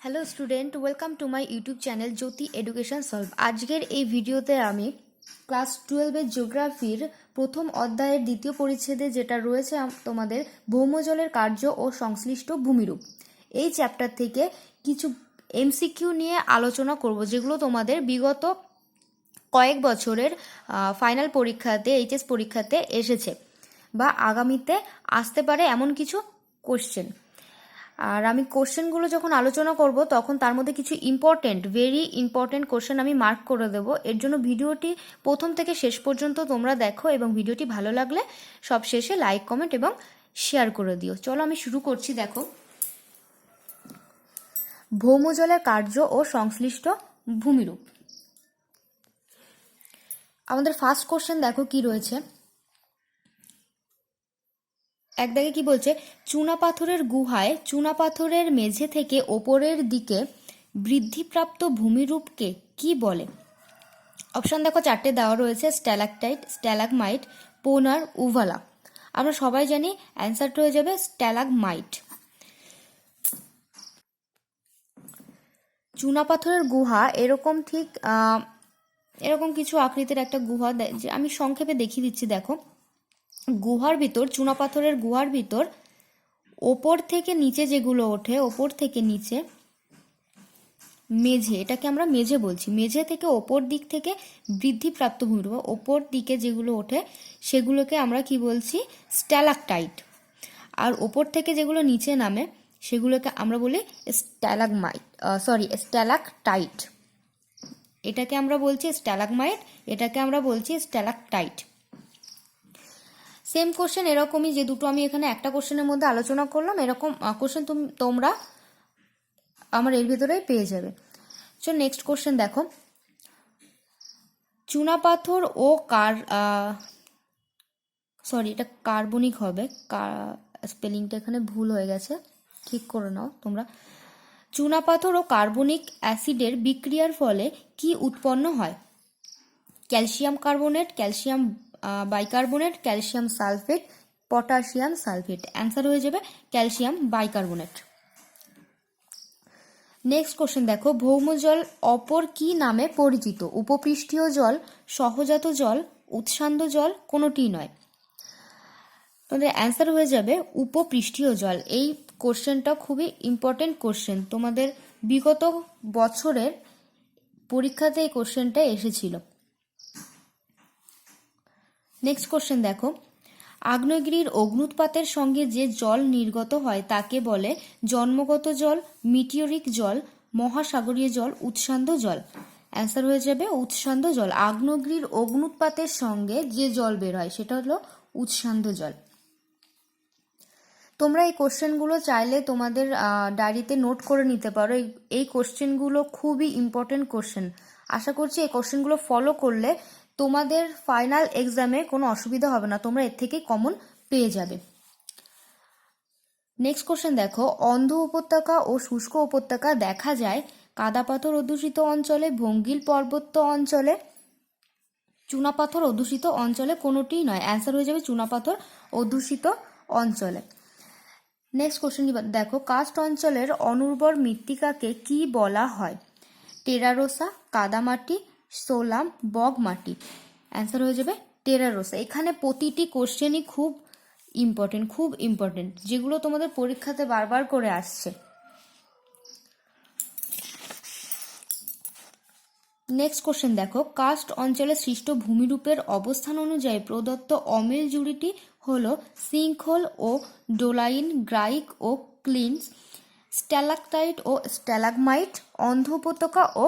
Hello student, welcome to my YouTube channel Jyoti education solve. আজকের এই ভিডিওতে আমি ক্লাস 12-এর জিওগ্রাফির প্রথম অধ্যায়ের দ্বিতীয় পরিচ্ছেদে যেটা রয়েছে তোমাদের ভৌমজলের কার্য ও সংশ্লিষ্ট ভূমিরূপ, এই চ্যাপ্টার থেকে কিছু এমসিকিউ নিয়ে আলোচনা করব, যেগুলো তোমাদের বিগত কয়েক বছরের ফাইনাল পরীক্ষাতে, এইচএস পরীক্ষাতে এসেছে বা আগামীতে আসতে পারে এমন কিছু কোশ্চেন। আর আমি কোশ্চেনগুলো যখন আলোচনা করব তখন তার মধ্যে কিছু ভেরি ইম্পর্টেন্ট কোশ্চেন আমি মার্ক করে দেবো। এর জন্য ভিডিওটি প্রথম থেকে শেষ পর্যন্ত তোমরা দেখো এবং ভিডিওটি ভালো লাগলে সব শেষে লাইক, কমেন্ট এবং শেয়ার করে দিও। চলো আমি শুরু করছি। দেখো, ভৌমজলের কার্য ও সংশ্লিষ্ট ভূমিরূপ। আমাদের ফার্স্ট কোশ্চেন দেখো কি রয়েছে। এক দাগে কি বলছে, চুনাপাথরের গুহায় চুনাপাথরের মেঝে থেকে ওপরের দিকে বৃদ্ধিপ্রাপ্ত ভূমিরূপকে কি বলে? অপশন দেখো চারটে দেওয়া রয়েছে, স্ট্যালাকটাইট, স্ট্যালাগমাইট, পোনার, উভালা। আমরা সবাই জানি অ্যান্সারটা হয়ে যাবে স্ট্যালাগমাইট। চুনাপাথরের গুহা এরকম ঠিক এরকম কিছু আকৃতির একটা গুহা, যে আমি সংক্ষেপে দেখিয়ে দিচ্ছি। দেখো, গুহার ভিতর, চুনাপাথরের গুহার ভিতর ওপর থেকে নিচে যেগুলো ওঠে, ওপর থেকে নিচে মেঝে, এটাকে আমরা মেঝে বলছি, মেঝে থেকে ওপর দিক থেকে বৃদ্ধিপ্রাপ্ত ভূমিরূপ, ওপর দিকে যেগুলো ওঠে সেগুলোকে আমরা কি বলছি? স্ট্যালাকটাইট। আর ওপর থেকে যেগুলো নিচে নামে সেগুলোকে আমরা বলি স্ট্যালাকটাইট। এটাকে আমরা বলছি স্ট্যালাগমাইট, এটাকে আমরা বলছি স্ট্যালাকটাইট। সেম কোশ্চেন এরকমই, যে দুটো আমি এখানে একটা কোশ্চেনের মধ্যে আলোচনা করলাম, এরকম কোশ্চেন তোমরা আমার এর ভিতরেই পেয়ে যাবে। সো নেক্সট কোশ্চেন দেখো, চুনাপাথর ও এটা কার্বনিক হবে, স্পেলিংটা এখানে ভুল হয়ে গেছে, ঠিক করে নাও তোমরা। চুনাপাথর ও কার্বনিক অ্যাসিডের বিক্রিয়ার ফলে কি উৎপন্ন হয়? Calcium carbonate, calcium bicarbonate, calcium sulphate, potassium sulphate. Answer হয়ে যাবে ক্যালসিয়াম বাইকার্বনেট। নেক্সট কোশ্চেন দেখো, ভৌমজল অপর কি নামে পরিচিত? উপপৃষ্ঠীয় জল, সহজাত জল, উৎসান্দ জল, কোনোটি নয়। তোমাদের অ্যান্সার হয়ে যাবে উপপৃষ্ঠীয় জল। এই কোশ্চেনটা খুবই ইম্পর্টেন্ট কোশ্চেন, তোমাদের বিগত বছরের পরীক্ষাতে এই কোশ্চেনটা এসেছিল। নেক্সট কোশ্চেন দেখো, আগ্নেয়গিরির অগ্নুৎপাতের সঙ্গে যে জল নির্গত হয় তাকে বলে জন্মগত জল, মিটিওরিক জল, মহাসাগরীয় জল, উৎসান্দ জল। অ্যান্সার হয়ে যাবে উৎসান্দ জল। আগ্নেয়গিরির অগ্নুৎপাতের সঙ্গে যে জল বের হয় সেটা হলো উৎসান্দ জল। তোমরা এই কোশ্চেনগুলো চাইলে তোমাদের ডায়েরিতে নোট করে নিতে পারো। এই কোশ্চেনগুলো খুবই ইম্পর্টেন্ট কোশ্চেন। আশা করছি এই কোশ্চেনগুলো ফলো করলে তোমাদের ফাইনাল এক্সামে কোনো অসুবিধা হবে না, তোমরা এর থেকে কমন পেয়ে যাবে। নেক্সট কোশ্চেন দেখো, অন্ধ উপত্যকা ও শুষ্ক উপত্যকা দেখা যায় কাদাপাথর অধ্যুষিত অঞ্চলে, ভঙ্গিল পার্বত্য অঞ্চলে, চুনাপাথর অধ্যুষিত অঞ্চলে, কোনোটিই নয়। অ্যান্সার হয়ে যাবে চুনাপাথর অধ্যুষিত অঞ্চলে। নেক্সট কোশ্চেন দেখো, কাস্ট অঞ্চলের অনুর্বর মৃত্তিকাকে কি বলা হয়? টেরারোসা, কাদামাটি, সোলাম, বগ মাটি। অ্যান্সার হয়ে যাবে টেরারোসা। এখানে প্রতিটি কোশ্চেনই খুব ইম্পর্টেন্ট, যেগুলো তোমাদের পরীক্ষাতে বারবার করে আসছে। নেক্সট কোশ্চেন দেখো, কাস্ট অঞ্চলে সৃষ্ট ভূমিরূপের অবস্থান অনুযায়ী প্রদত্ত অমিল জুড়িটি হল সিঙ্কহোল ও ডোলাইন, গ্রাইক ও ক্লিন্স, স্ট্যালাকটাইট ও স্ট্যালাগমাইট, অন্ধ উপত্যকা ও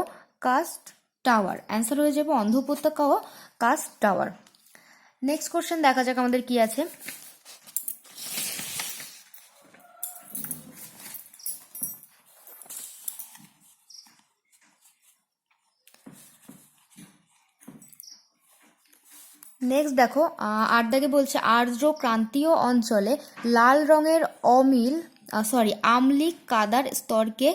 কাস্ট টাওয়ার। অ্যান্সার হয়ে যাবে অন্ধ উপত্যকা ও কাস্ট টাওয়ার। নেক্সট কোশ্চেন দেখা যাক আমাদের কি আছে। নেক্সট দেখো, 8 দাগে বলছে আর্দ্র ক্রান্তীয় অঞ্চলে লাল রঙের আমলিক কাদার স্তরকে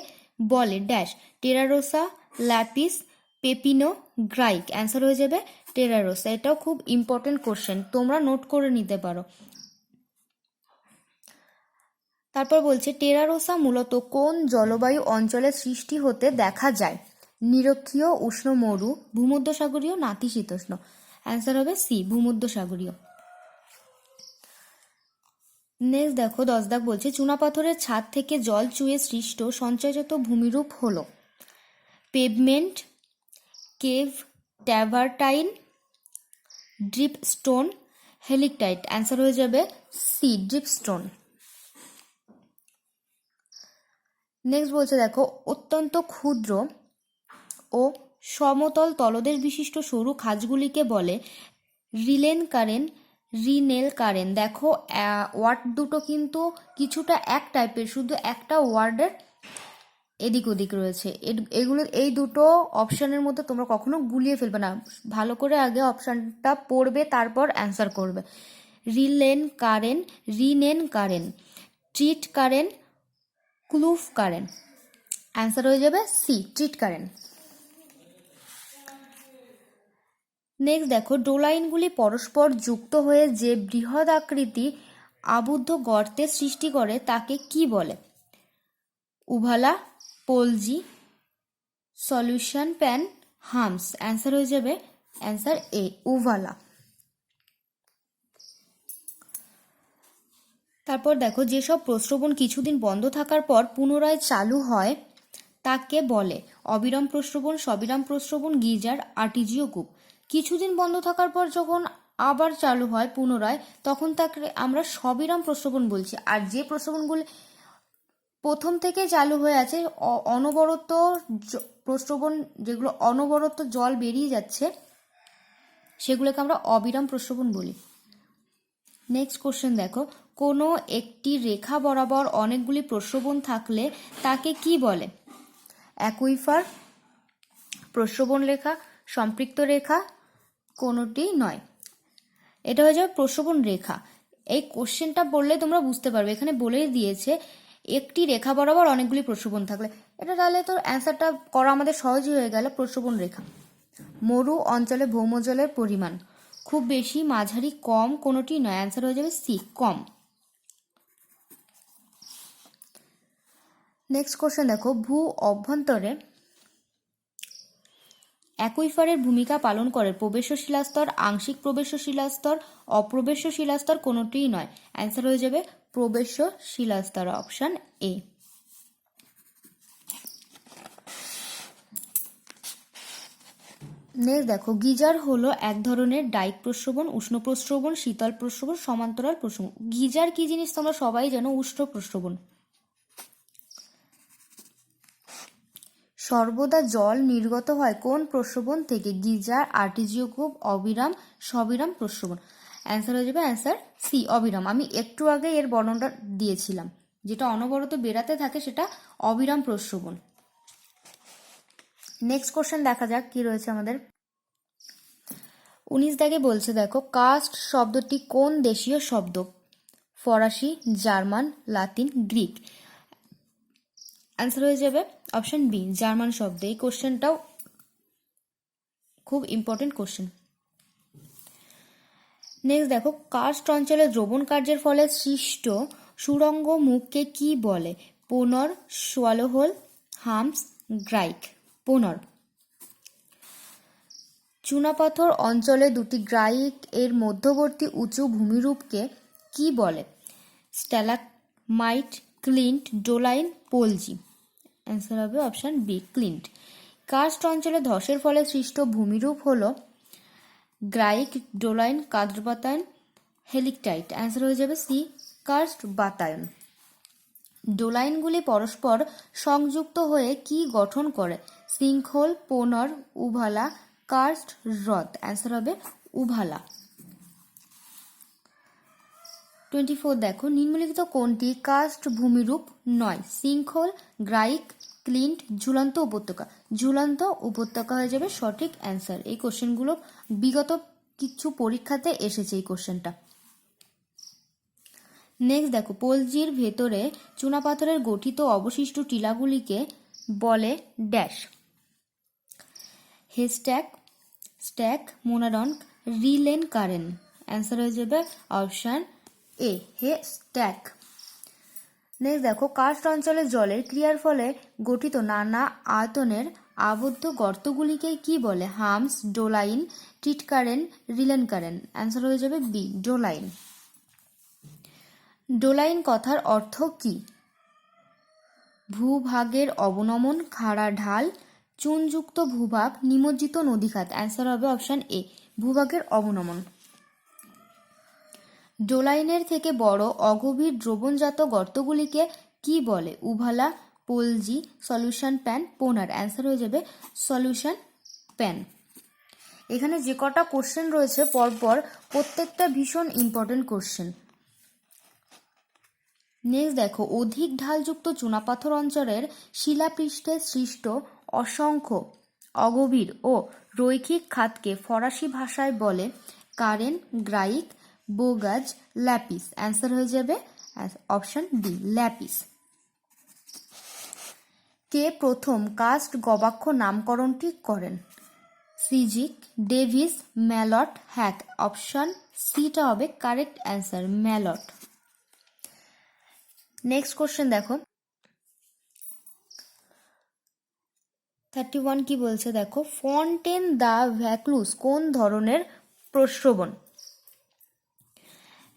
বলে ড্যাশ, টেরারোসা, ল্যাপিস, পেপিনো, গ্রাইক। অ্যান্সার হয়ে যাবে টেরারোসা। এটাও খুব ইম্পর্টেন্ট কোশ্চেন, তোমরা নোট করে নিতে পারো। তারপর বলছে টেরারোসা মূলত কোন জলবায়ু অঞ্চলে সৃষ্টি হতে দেখা যায়? নিরক্ষীয়, উষ্ণ মরু, ভূমধ্যসাগরীয়, নাতিশীতোষ্ণ। অ্যান্সার হবে সি, ভূমধ্যসাগরীয়। নেক্সট দেখো 10 দাগ বলছে চুনাপাথরের ছাদ থেকে জল চুইয়ে সৃষ্ট সঞ্চয়জাত ভূমিরূপ হলো pavement, cave, travertine, drip stone, helictite. Answer হয়ে যাবে সি, ড্রিপ স্টোন। নেক্সট বলছে দেখো অত্যন্ত ক্ষুদ্র ও সমতল তলদেশ বিশিষ্ট সরু খাঁজগুলিকে বলে রিলেন কারেন্ট, রিনেল কারেন্ট। দেখো ওয়ার্ড দুটো কিন্তু কিছুটা এক টাইপের, শুধু একটা ওয়ার্ডের এদিক ওদিক রয়েছে। এগুলো এই দুটো অপশানের মধ্যে তোমরা কখনো গুলিয়ে ফেলবে না, ভালো করে আগে অপশানটা পড়বে তারপর অ্যান্সার করবে। রিলেন কারেন্ট, রিনেন কারেন্ট, ট্রিট কারেন্ট, ক্লুফ কারেন্ট। অ্যান্সার হয়ে যাবে সি, ট্রিট কারেন্ট। নেক্সট দেখো ডোলাইনগুলি পরস্পর যুক্ত হয়ে যে বৃহৎ আকৃতি আবদ্ধ গর্তের সৃষ্টি করে তাকে কি বলে? উভালা, পোলজি, সলিউশন প্যান, হামস। অ্যান্সার হয়ে যাবে অ্যান্সার এ, উভালা। তারপর দেখো যেসব প্রস্রবণ কিছুদিন বন্ধ থাকার পর পুনরায় চালু হয় তাকে বলে অবিরাম প্রস্রবণ, সবিরাম প্রস্রবণ, গিজার, আর্টিজিও কূপ। কিছুদিন বন্ধ থাকার পর যখন আবার চালু হয় পুনরায় তখন তাকে আমরা সবিরাম প্রস্রবণ বলছি। আর যে প্রস্রবণগুলি প্রথম থেকে চালু হয়ে আছে অনবরত প্রস্রবণ, যেগুলো অনবরত জল বেরিয়ে যাচ্ছে সেগুলোকে আমরা অবিরাম প্রস্রবণ বলি। নেক্সট কোশ্চেন দেখো কোনো একটি রেখা বরাবর অনেকগুলি প্রস্রবণ থাকলে তাকে কি বলে? অ্যাকুইফার, প্রস্রবণ রেখা, সম্পৃক্ত রেখা, কোনোটি নয়। এটা হয়ে যাবে প্রস্রবণ রেখা। এই কোশ্চেনটা পড়লে তোমরা বুঝতে পারবে, এখানে বলেই দিয়েছে একটি রেখা বরাবর অনেকগুলি প্রস্রবণ থাকলে। এটা তাহলে তো অ্যান্সারটা করা আমাদের সহজই হয়ে গেল, প্রস্রবণ রেখা। মরু অঞ্চলে ভৌমজলের পরিমাণ খুব বেশি, মাঝারি, কম, কোনোটি নয়। অ্যান্সার হয়ে যাবে সি, কম। নেক্সট কোশ্চেন দেখো ভূ অভ্যন্তরে অ্যাকুইফারের ভূমিকা পালন করে প্রবেশ্য শিলাস্তর, আংশিক প্রবেশ্য শিলাস্তর, অপ্রবেশ্য শিলাস্তর, কোনোটিই নয়। অ্যান্সার হয়ে যাবে প্রবেশ্য শিলাস্তর, অপশন এ। নেক্সট দেখো গিজার হলো এক ধরনের ডাইক প্রস্রবণ, উষ্ণ প্রস্রবণ, শীতল প্রস্রবণ, সমান্তরাল প্রস্রবণ। গিজার কি জিনিস তোমরা সবাই জানো, উষ্ণ প্রস্রবণ। সর্বদা জল নির্গত হয় কোন প্রস্রবণ থেকে? গিজার, আর্টিজিও কূপ, অবিরাম, সবিরাম প্রস্রবণ। অ্যান্সার হয়ে যাবে অ্যান্সার সি, অবিরাম। আমি একটু আগে এর বর্ণনাটা দিয়েছিলাম, যেটা অনবরত বেরাতে থাকে সেটা অবিরাম প্রস্রবণ। নেক্সট কোশ্চেন দেখা যাক কি রয়েছে আমাদের। 19 দাগে বলছে দেখো কাস্ট শব্দটি কোন দেশীয় শব্দ? ফরাসি, জার্মান, লাতিন, গ্রিক। অ্যান্সার হয়ে যাবে অপশন বি, জার্মান শব্দ। এই কোশ্চেনটাও খুব ইম্পর্টেন্ট কোশ্চেন। নেক্সট দেখো কার্স্ট অঞ্চলে দ্রবণ কার্যের ফলে সৃষ্ট সুরঙ্গ মুখকে কি বলে? পোনর, সোয়ালোহোল, হামস, গ্রাইক। পোনর। চুনাপাথর অঞ্চলে দুটি গ্রাইক এর মধ্যবর্তী উঁচু ভূমিরূপকে কি বলে? স্ট্যালাকমাইট, ক্লিন্ট, ডোলাইন, পোলজি। অ্যান্সার হবে অপশন বি, ক্লিন্ট। কার্স্ট অঞ্চলে ধসের ফলে সৃষ্ট ভূমিরূপ হলো গ্রাইক, ডোলাইন, কার্স্ট বাতায়ন, হেলিকটাইট। অ্যান্সার হয়ে যাবে সি, কার্স্ট বাতায়ন। ডোলাইনগুলি পরস্পর সংযুক্ত হয়ে কি গঠন করে? সিঙ্কহোল, পোনর, উভালা, কার্স্ট হ্রদ। অ্যান্সার হবে উভালা। 24 দেখো নিম্নলিখিত কোনটি কার্স্ট ভূমিরূপ নয়? সিঙ্কহোল, গ্রাইক, ক্লিন্ট, ঝুলন্ত উপত্যকা। ঝুলন্ত উপত্যকা হয়ে যাবে সঠিক অ্যান্সার। এই কোশ্চেনগুলো বিগত কিছু পরীক্ষাতে এসেছে এই কোশ্চেনটা। নেক্সট দেখো পোলজির ভেতরে চুনাপাথরের গঠিত অবশিষ্ট টিলাগুলিকে বলে ড্যাশ। হেস্ট্যাক, স্ট্যাক, মোনাডন্ক, রিলেন কারেন। অ্যান্সার হয়ে যাবে option A, hay stack. Next দেখো, কার্স্ট অঞ্চলের জলের ক্রিয়ার ফলে গঠিত নানা আয়তনের আবদ্ধ গর্তগুলিকে কি বলে? হামস, ডোলাইন, টিটকারেন, রিলেন কারেন। অ্যান্সার হয়ে যাবে বি, ডোলাইন। ডোলাইন কথার অর্থ কি? ভূভাগের অবনমন, খাড়া ঢাল, চুনযুক্ত ভূভাগ, নিমজ্জিত নদীখাত। অ্যান্সার হবে অপশন এ, ভূভাগের অবনমন। ডোলাইনের থেকে বড় অগভীর দ্রবণজাত গর্তগুলিকে কি বলে? উভালা, পোলজি, সলিউশন প্যান, পোনার। অ্যান্সার হয়ে যাবে সলিউশন প্যান। এখানে যে কটা কোশ্চেন রয়েছে পরপর প্রত্যেকটা ভীষণ ইম্পর্টেন্ট কোশ্চেন। নেক্সট দেখো, অধিক ঢালযুক্ত চুনাপাথর অঞ্চলের শিলাপৃষ্ঠে সৃষ্ট অসংখ্য অগভীর ও রৈখিক খাতকে ফরাসি ভাষায় বলে কারেন, গ্রাইক, বোগাজ, ল্যাপিস। অ্যান্সার হয়ে যাবে অপশন ডি, ল্যাপিস। কে প্রথম কাস্ট গবাক্ষ নামকরণটি করেন? সিজিক, ডেভিস, ম্যালট, হ্যাক। অপশন সিটা হবে কারেক্ট অ্যান্সার, ম্যালট। নেক্সট কোশ্চেন দেখো, 31 কি বলছে দেখো, ফন্টেন দ্য ভ্যাকলুস কোন ধরনের প্রস্রবণ?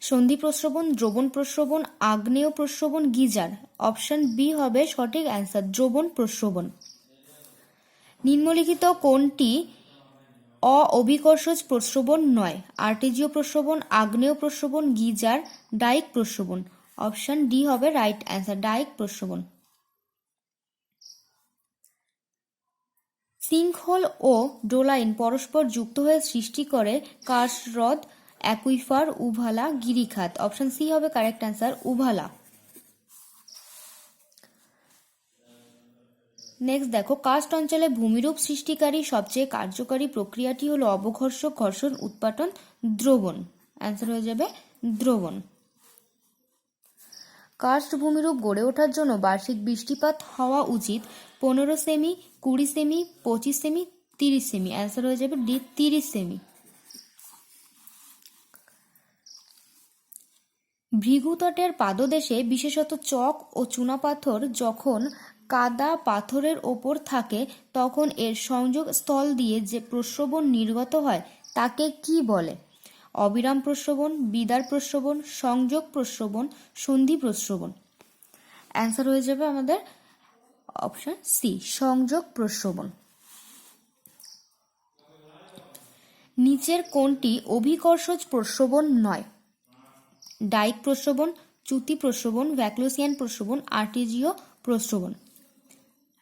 সন্ধি প্রস্রবণ, দ্রবণ প্রস্রবণ, আগ্নেয় প্রস্রবণ, গিজার। অপশন বি হবে সঠিক অ্যান্সার, দ্রবণ প্রস্রবণ। নিম্নলিখিত কোনটি অভিকর্ষজ প্রস্রবণ নয়? আর্টেজীয় প্রস্রবণ, আগ্নেয় প্রস্রবণ, গিজার, ডাইক প্রস্রবণ। অপশন ডি হবে রাইট অ্যান্সার, ডাইক প্রস্রবণ। সিঙ্কহোল ও ডোলাইন পরস্পর যুক্ত হয়ে সৃষ্টি করে কার্স্ট হ্রদ, অ্যাকুইফার, উভালা, গিরিখাত। অপশন সি হবে কারেক্ট অ্যান্সার, উভালা। নেক্সট দেখো, কার্স্ট অঞ্চলে ভূমিরূপ সৃষ্টিকারী সবচেয়ে কার্যকরী প্রক্রিয়াটি হলো অবঘর্ষক, ঘর্ষণ, উৎপাটন, দ্রবণ। অ্যান্সার হয়ে যাবে দ্রবণ। কার্স্ট ভূমিরূপ গড়ে ওঠার জন্য বার্ষিক বৃষ্টিপাত হওয়া উচিত 15 semi, 20 semi, 25 semi, 30 semi. Answer হয়ে যাবে ডি, 30 সেমি। ভৃগুতটের পাদদেশে বিশেষত চক ও চুনাপাথর যখন কাদা পাথরের ওপর থাকে তখন এর সংযোগ স্থল দিয়ে যে প্রস্রবণ নির্গত হয় তাকে কি বলে? অবিরাম প্রস্রবণ, বিদার প্রস্রবণ, সংযোগ প্রস্রবণ, সন্ধি প্রস্রবণ। অ্যান্সার হয়ে যাবে আমাদের অপশন সি, সংযোগ প্রস্রবণ। নিচের কোনটি অভিকর্ষজ প্রস্রবণ নয়? ডাইক প্রস্রবণ, চ্যুতি প্রস্রবণ, ভ্যাকলুসিয়ান প্রস্রবণ, আর্টেজীয় প্রস্রবণ।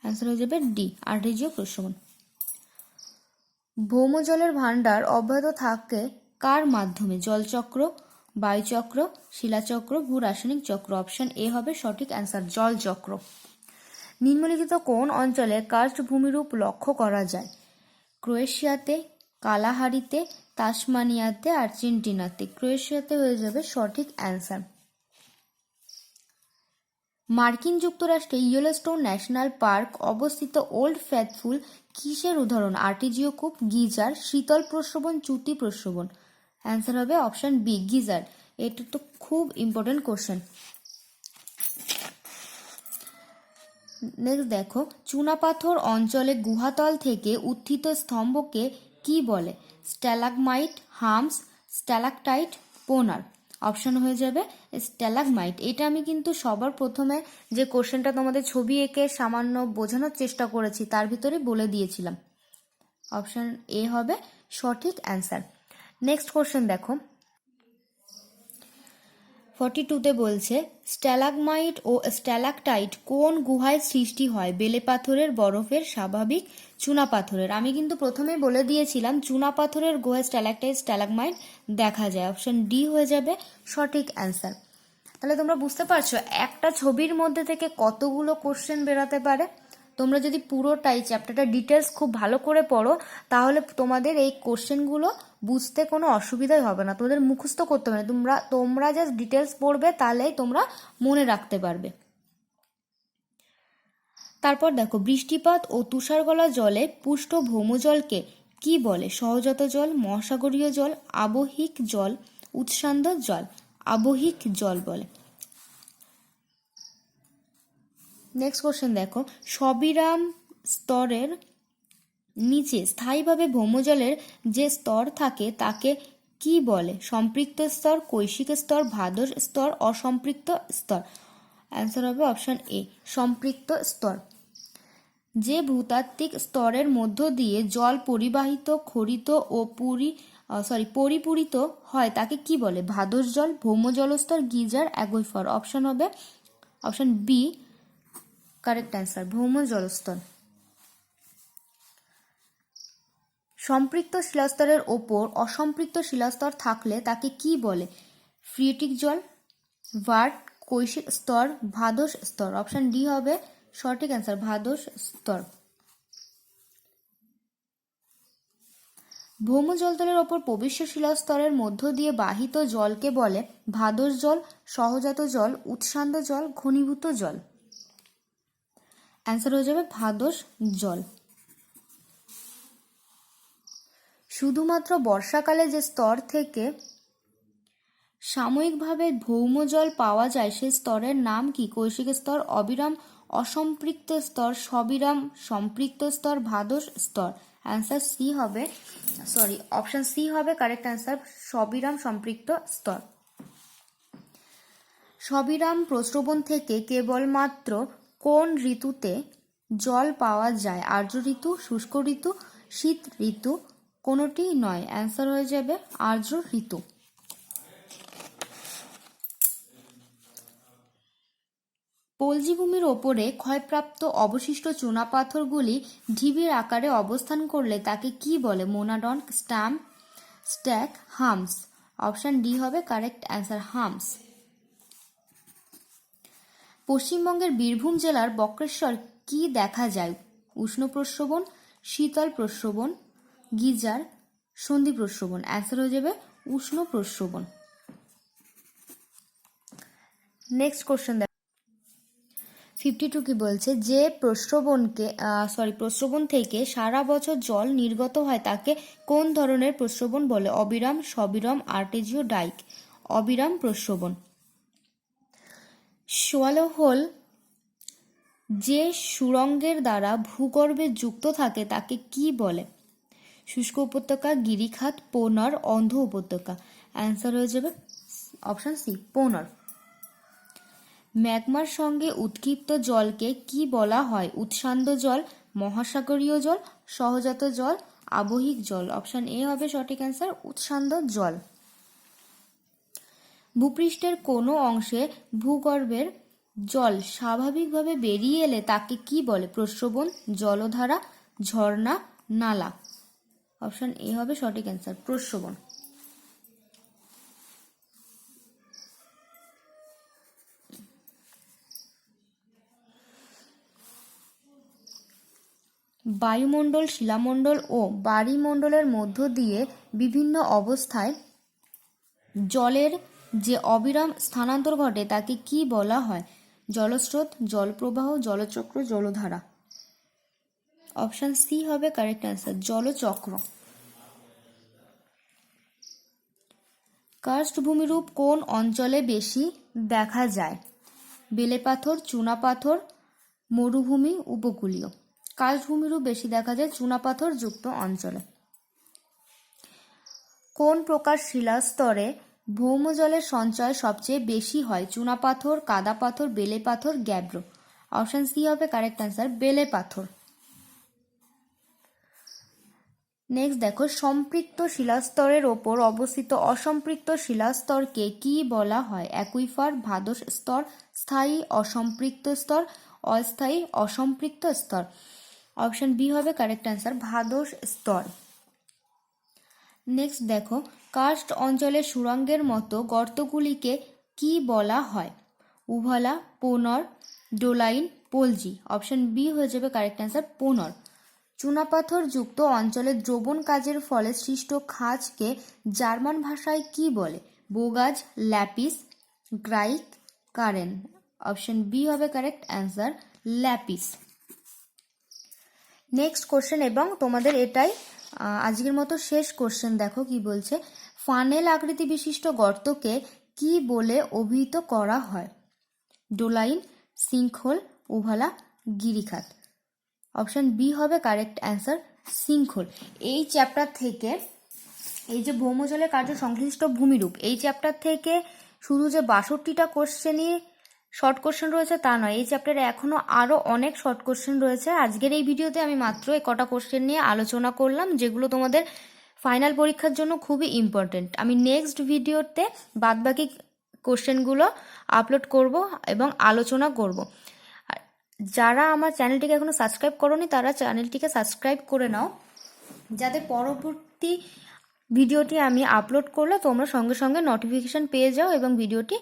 অ্যান্সার হয়ে যাবে ডি, আর্টেজীয় প্রস্রবণ। ভৌমজলের ভাণ্ডার অব্যাহত থাকে কার মাধ্যমে? জলচক্র, বায়ুচক্র, শিলাচক্র, ভূ রাসায়নিক চক্র। অপশন এ হবে সঠিক অ্যান্সার, জলচক্র। নিম্নলিখিত কোন অঞ্চলে কার্স্ট ভূমিরূপ লক্ষ্য করা যায়? ক্রোয়েশিয়াতে, কালাহারিতে, তাসমানিয়াতে, আর্জেন্টিনাতে। ক্রোয়েশিয়াতে হয়ে যাবে সঠিক অ্যান্সার। মার্কিন যুক্তরাষ্ট্রে ইয়েলোস্টোন ন্যাশনাল পার্ক অবস্থিত ওল্ড ফেথফুল কিসের উদাহরণ? আর্টেজীয় কূপ, গিজার, শীতল প্রস্রবণ, চ্যুতি প্রস্রবণ। অ্যান্সার হবে অপশন বি, গিজার। এটা তো খুব ইম্পর্টেন্ট কোশ্চেন। নেক্সট দেখো, চুনাপাথর অঞ্চলে গুহাতল থেকে উত্থিত স্তম্ভকে কি বলে? স্ট্যালাগমাইট, হামস, স্ট্যালাকটাইট, পোনার। অপশন হয়ে যাবে স্ট্যালাগমাইট। এটা আমি কিন্তু সবার প্রথমে যে কোশ্চেনটা তোমাদের ছবি এঁকে সামান্য বোঝানোর চেষ্টা করেছি তার ভিতরে বলে দিয়েছিলাম। অপশন এ হবে সঠিক অ্যান্সার। নেক্সট কোশ্চেন দেখো, 42তে বলছে স্ট্যালাগমাইট ও স্ট্যালাকটাইট কোন গুহায় সৃষ্টি হয়? বেলে পাথরের, বরফের, স্বাভাবিক, চুনাপাথরের। আমি কিন্তু প্রথমেই বলে দিয়েছিলাম চুনাপাথরের গুহায় স্ট্যালাকটাইট, স্ট্যালাগমাইট দেখা যায়। অপশন ডি হয়ে যাবে সঠিক অ্যান্সার। তাহলে তোমরা বুঝতে পারছো একটা ছবির মধ্যে থেকে কতগুলো কোশ্চেন বেরোতে পারে। তোমরা যদি পুরোটাই চ্যাপ্টারটা ডিটেলস খুব ভালো করে পড়ো তাহলে তোমাদের এই কোশ্চেনগুলো বুঝতে কোনো অসুবিধাই হবে না, তোমাদের মুখস্থ করতে হবে না। তোমরা জাস্ট ডিটেলস পড়বে তাহলেই তোমরা মনে রাখতে পারবে। তারপর দেখো, বৃষ্টিপাত ও তুষারগলা জলে পুষ্ট ভৌমজলকে কি বলে? সহজাত জল, মহাসাগরীয় জল, আবহিক জল, উৎসান্দ জল। আবহিক জল বলে। নেক্সট কোশ্চেন দেখো, সবিরাম স্তরের নিচে স্থায়ীভাবে ভৌমজলের যে স্তর থাকে তাকে কি বলে? সম্পৃক্ত স্তর, কৈশিক স্তর, ভাদস স্তর, অসম্পৃক্ত স্তর। অ্যান্সার হবে অপশন এ, সম্পৃক্ত স্তর। যে ভূতাত্ত্বিক স্তরের মধ্য দিয়ে জল পরিবাহিত, খরিত ও পরিপূরিত হয় তাকে কি বলে? ভাদস জল, ভৌমজলস্তর, গিজার, অ্যাকুইফার। অপশন হবে অপশন বি কারেক্ট অ্যান্সার, ভৌমজলস্তর। সম্পৃক্ত শিলাস্তরের ওপর অসম্পৃক্ত শিলাস্তর থাকলে তাকে কি বলে? ফ্রিয়েটিক জল, ভার্ট, কৈশিক স্তর, ভাদস স্তর। অপশন ডি হবে সঠিক অ্যান্সার, ভাদস স্তর। ভৌম জলতলের ওপর প্রবিষ্ট শিলাস্তরের মধ্য দিয়ে বাহিত জলকে বলে ভাদস জল, সহজাত জল, উৎসান্দ জল, ঘনীভূত জল। অ্যান্সার হয়ে যাবে ভাদস জল। শুধুমাত্র বর্ষাকালে যে স্তর থেকে সাময়িকভাবে ভৌম জল পাওয়া যায় সে স্তরের নাম কি? কৈশিক স্তর, অবিরাম অসম্পৃক্ত স্তর, সবিরাম সম্পৃক্ত স্তর, ভাদস স্তর। অ্যান্সার সি হবে অপশন সি হবে কারেক্ট অ্যান্সার, সবিরাম সম্পৃক্ত স্তর। সবিরাম প্রস্রবণ থেকে কেবলমাত্র কোন ঋতুতে জল পাওয়া যায়? আর্দ্র ঋতু, শুষ্ক ঋতু, শীত ঋতু, কোনোটি নয়। অ্যান্সার হয়ে যাবে আর্দ্র ঋতু। পলজিভূমির ওপরে ক্ষয়প্রাপ্ত অবশিষ্ট চুনাপাথরগুলি ঢিবির আকারে অবস্থান করলে তাকে কি বলে? Monadnock, stump, stack, hums. Option D হবে কারেক্ট অ্যান্সার, হামস। পশ্চিমবঙ্গের বীরভূম জেলার বক্রেশ্বর কি দেখা যায়? উষ্ণ প্রস্রবণ, শীতল প্রস্রবণ, গিজার, সন্ধি প্রস্রবণ। অ্যান্সার হয়ে যাবে উষ্ণ প্রস্রবণ। নেক্সট কোশ্চেন 52 কি বলছে? যে প্রস্রবণ থেকে সারা বছর জল নির্গত হয় তাকে কোন ধরনের প্রস্রবণ বলে? অবিরাম, সবিরাম, আর্টেজিও, ডাইক। অবিরাম প্রস্রবণ। সোয়ালো হোল যে সুড়ঙ্গের দ্বারা ভূগর্ভে যুক্ত থাকে তাকে কি বলে? শুষ্ক উপত্যকা, গিরিখাত, পোনার, অন্ধ উপত্যকা। অ্যান্সার হয়ে যাবে অপশন সি, পোনার। ম্যাগমার সঙ্গে উৎক্ষিপ্ত জলকে কি বলা হয়? উৎসান্দ জল, মহাসাগরীয় জল, সহজাত জল, আবহিক জল। অপশন এ হবে সঠিক অ্যান্সার, উৎসান্দ জল। ভূপৃষ্ঠের কোনো অংশে ভূগর্ভের জল স্বাভাবিকভাবে বেরিয়ে এলে তাকে কি বলে? প্রস্রবণ, জলধারা, ঝর্ণা, নালা। অপশন এ হবে সঠিক অ্যান্সার, প্রস্রবণ। বায়ুমণ্ডল, শিলামণ্ডল ও বাড়িমণ্ডলের মধ্য দিয়ে বিভিন্ন অবস্থায় জলের যে অবিরাম স্থানান্তর ঘটে তাকে কি বলা হয়? জলস্রোত, জলপ্রবাহ, জলচক্র, জলধারা। অপশন সি হবে কারেক্ট অ্যান্সার, জলচক্র। কার্স্ট ভূমিরূপ কোন অঞ্চলে বেশি দেখা যায়? বেলেপাথর, চুনাপাথর, মরুভূমি, উপকূলীয়। কার্স্ট ভূমিরূপ বেশি দেখা যায় চুনাপাথর যুক্ত অঞ্চলে। কোন প্রকার শিলাস্তরে ভৌমজলের সঞ্চয় সবচেয়ে বেশি হয়? চুনাপাথর, কাদা পাথর, বেলে পাথর, গ্যাব্রো। অপশন সি হবে কারেক্ট অ্যান্সার, বেলে পাথর। নেক্সট দেখো, সম্পৃক্ত শিলাস্তরের ওপর অবস্থিত অসম্পৃক্ত শিলাস্তরকে কি বলা হয়? অ্যাকুইফার, ভাদস স্তর, স্থায়ী অসম্পৃক্ত স্তর, অস্থায়ী অসম্পৃক্ত স্তর। অপশন বি হবে কারেক্ট অ্যান্সার, ভাদস স্তর। নেক্সট দেখো, কার্স্ট অঞ্চলের সুড়ঙ্গের মতো গর্তগুলিকে কি বলা হয়? উভালা, পোনর, ডোলাইন, পোলজি। অপশন বি হয়ে যাবে কারেক্ট অ্যান্সার, পোনর। চুনাপাথর যুক্ত অঞ্চলে দ্রবণ কাজের ফলে সৃষ্ট খাঁজকে জার্মান ভাষায় কি বলে? বোগাজ, ল্যাপিস, গ্রাইক, কারেন। অপশন বি হবে কারেক্ট অ্যান্সার, ল্যাপিস। নেক্সট কোশ্চেন, এবং তোমাদের এটাই আজকের মতো শেষ কোশ্চেন। দেখো কি বলছে, ফানেল আকৃতি বিশিষ্ট গর্তকে কি বলে অভিহিত করা হয়? ডোলাইন, সিঙ্কহোল, উভালা গিরিখাত। অপশান বি হবে কারেক্ট অ্যান্সার, শৃঙ্খল। এই চ্যাপ্টার থেকে, এই যে ভৌমজলের কার্য সংশ্লিষ্ট ভূমিরূপ, এই চ্যাপ্টার থেকে শুধু যে 62টা কোশ্চেনই শর্ট কোশ্চেন রয়েছে তা নয়, এই চ্যাপ্টারে এখনও আরও অনেক শর্ট কোশ্চেন রয়েছে। আজকের এই ভিডিওতে আমি মাত্র এই কটা কোশ্চেন নিয়ে আলোচনা করলাম, যেগুলো তোমাদের ফাইনাল পরীক্ষার জন্য খুবই ইম্পর্টেন্ট। আমি নেক্সট ভিডিওতে বাদবাকি কোশ্চেনগুলো আপলোড করব এবং আলোচনা করব। যারা আমার চ্যানেলটিকে এখনও সাবস্ক্রাইব করোনি তারা চ্যানেলটিকে সাবস্ক্রাইব করে নাও, যাতে পরবর্তী ভিডিওটি আমি আপলোড করলে তোমরা সঙ্গে সঙ্গে নোটিফিকেশান পেয়ে যাও এবং ভিডিওটি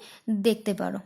দেখতে পারো।